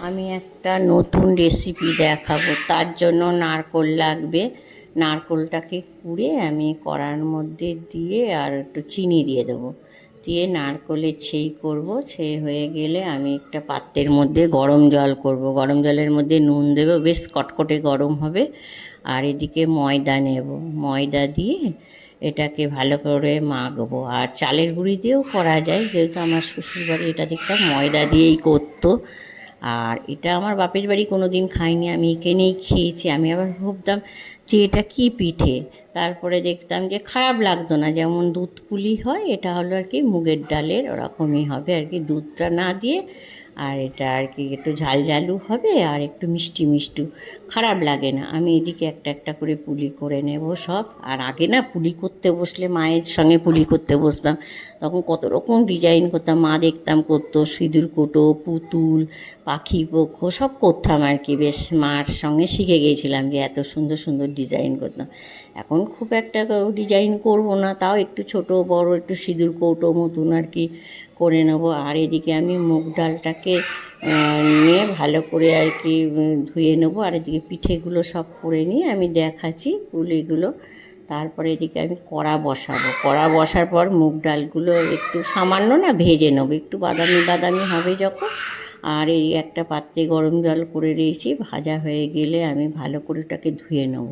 আমি একটা নতুন রেসিপি দেখাবো। তার জন্য নারকেল লাগবে। নারকেলটাকে কুড়ে আমি কড়ার মধ্যে দিয়ে আর একটু চিনি দিয়ে দেবো, দিয়ে নারকেলের ছেই করব। ছেই হয়ে গেলে আমি একটা পাত্রের মধ্যে গরম জল করব, গরম জলের মধ্যে নুন দেবো, বেশ কটকটে গরম হবে। আর এদিকে ময়দা নেব, ময়দা দিয়ে এটাকে ভালো করে মাখবো। আর চালের গুঁড়ি দিয়েও করা যায়, যেহেতু আমার শ্বশুরবাড়ি এটা দেখতাম ময়দা দিয়েই করতো। আর এটা আমার বাপের বাড়ি কোনো দিন খাইনি, আমি এখানেই খেয়েছি। আমি আবার ভাবতাম যে এটা কী পিঠে, তারপরে দেখতাম যে খারাপ লাগতো না, যেমন দুধ পুলি হয়, এটা হলো আর কি মুগের ডালের ওরকমই হবে আর কি, দুধটা না দিয়ে। আর এটা আর কি একটু ঝাল ঝালু হবে আর একটু মিষ্টি মিষ্টি, খারাপ লাগে না। আমি এদিকে একটা একটা করে পুলি করে নেব সব। আর আগে না পুলি করতে বসলে, মায়ের সঙ্গে পুলি করতে বসতাম, তখন কত রকম ডিজাইন করতাম। মা দেখতাম করতো, সিঁদুর কোটো, পুতুল, পাখি পক্ষ সব করতাম আর কি। বেশ মার সঙ্গে শিখে গিয়েছিলাম যে এত সুন্দর সুন্দর ডিজাইন করতাম। এখন খুব একটা ডিজাইন করব না, তাও একটু ছোট বড় একটু সিঁদুর কৌটো মতন আর কি করে নেবো। আর এদিকে আমি মুগ ডালটাকে নিয়ে ভালো করে আর কি ধুয়ে নেবো। আর এদিকে পিঠেগুলো সব করে নিয়ে আমি দেখাচ্ছি পুলিগুলো। তারপরে এদিকে আমি কড়া বসাবো, কড়া বসার পর মুগ ডালগুলো একটু সামান্য না ভেজে নেবো, একটু বাদামি বাদামি হবে যখন। আর এই একটা পাত্রে গরম জল করে দিয়েছি, ভাজা হয়ে গেলে আমি ভালো করে ওটাকে ধুয়ে নেব।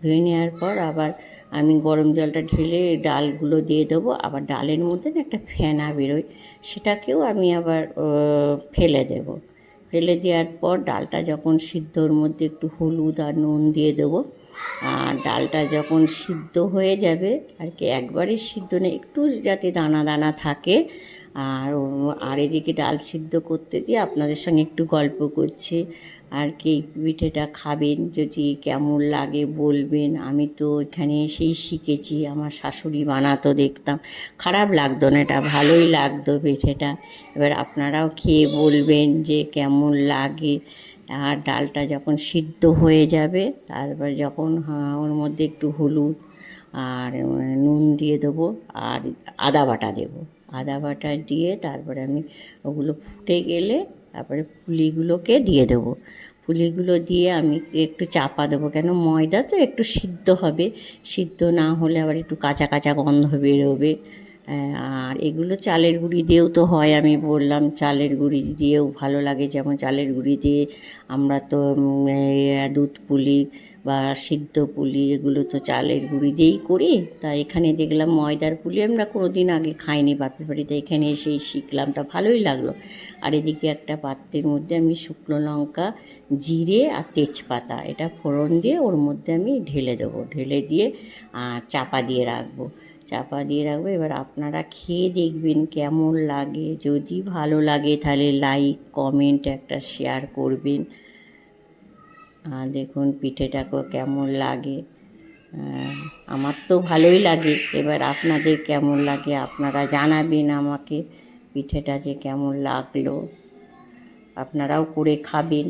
ধুয়ে নেওয়ার পর আবার আমি গরম জলটা ঢেলে ডালগুলো দিয়ে দেবো। আবার ডালের মধ্যে না একটা ফেনা বেরোয়, সেটাকেও আমি আবার ফেলে দেব। ফেলে দেওয়ার পর ডালটা যখন সিদ্ধর মধ্যে একটু হলুদ আর নুন দিয়ে দেবো। আর ডালটা যখন সিদ্ধ হয়ে যাবে আর কি, একবারে সিদ্ধ নেই, একটু যাতে দানা দানা থাকে। আর আর এদিকে ডাল সিদ্ধ করতে দিয়ে আপনাদের সঙ্গে একটু গল্প করছি আর কি। পিঠেটা খাবেন, যদি কেমন লাগে বলবেন। আমি তো এখানে এসেই শিখেছি, আমার শাশুড়ি বানাতো দেখতাম, খারাপ লাগতো না, এটা ভালোই লাগতো পিঠেটা। এবার আপনারাও খেয়ে বলবেন যে কেমন লাগে। আর ডালটা যখন সিদ্ধ হয়ে যাবে, তারপর যখন ওর মধ্যে একটু হলুদ আর নুন দিয়ে দেবো, আর আদা বাটা দেবো। আদা বাটা দিয়ে তারপরে আমি ওগুলো ফুটে গেলে তারপরে পুলিগুলোকে দিয়ে দেবো। পুলিগুলো দিয়ে আমি একটু চাপা দেবো, কেন ময়দা তো একটু সিদ্ধ হবে, সিদ্ধ না হলে আবার একটু কাঁচা কাঁচা গন্ধ বেরোবে। আর এগুলো চালের গুঁড়ি দিয়েও তো হয়, আমি বললাম চালের গুঁড়ি দিয়েও ভালো লাগে। যেমন চালের গুঁড়ি দিয়ে আমরা তো দুধ পুলি বা সিদ্ধ পুলি এগুলো তো চালের গুঁড়ি দিয়েই করি। তা এখানে দেখলাম ময়দার পুলি আমরা কোনো দিন আগে খাইনি বাপের বাড়িতে, এখানে এসেই শিখলাম, তা ভালোই লাগলো। আর এদিকে একটা পাত্রের মধ্যে আমি শুকনো লঙ্কা, জিরে আর তেজপাতা এটা ফোড়ন দিয়ে ওর মধ্যে আমি ঢেলে দেবো, ঢেলে দিয়ে আর চাপা দিয়ে রাখবো, চাপা দিয়ে রাখবো। এবার আপনারা খেয়ে দেখবেন কেমন লাগে, যদি ভালো লাগে তাহলে লাইক কমেন্ট একটা শেয়ার করবেন। আর দেখুন পিঠেটাকেও কেমন লাগে, আমার তো ভালোই লাগে। এবার আপনাদের কেমন লাগে আপনারা জানাবেন আমাকে, পিঠেটা যে কেমন লাগলো। আপনারাও করে খাবেন।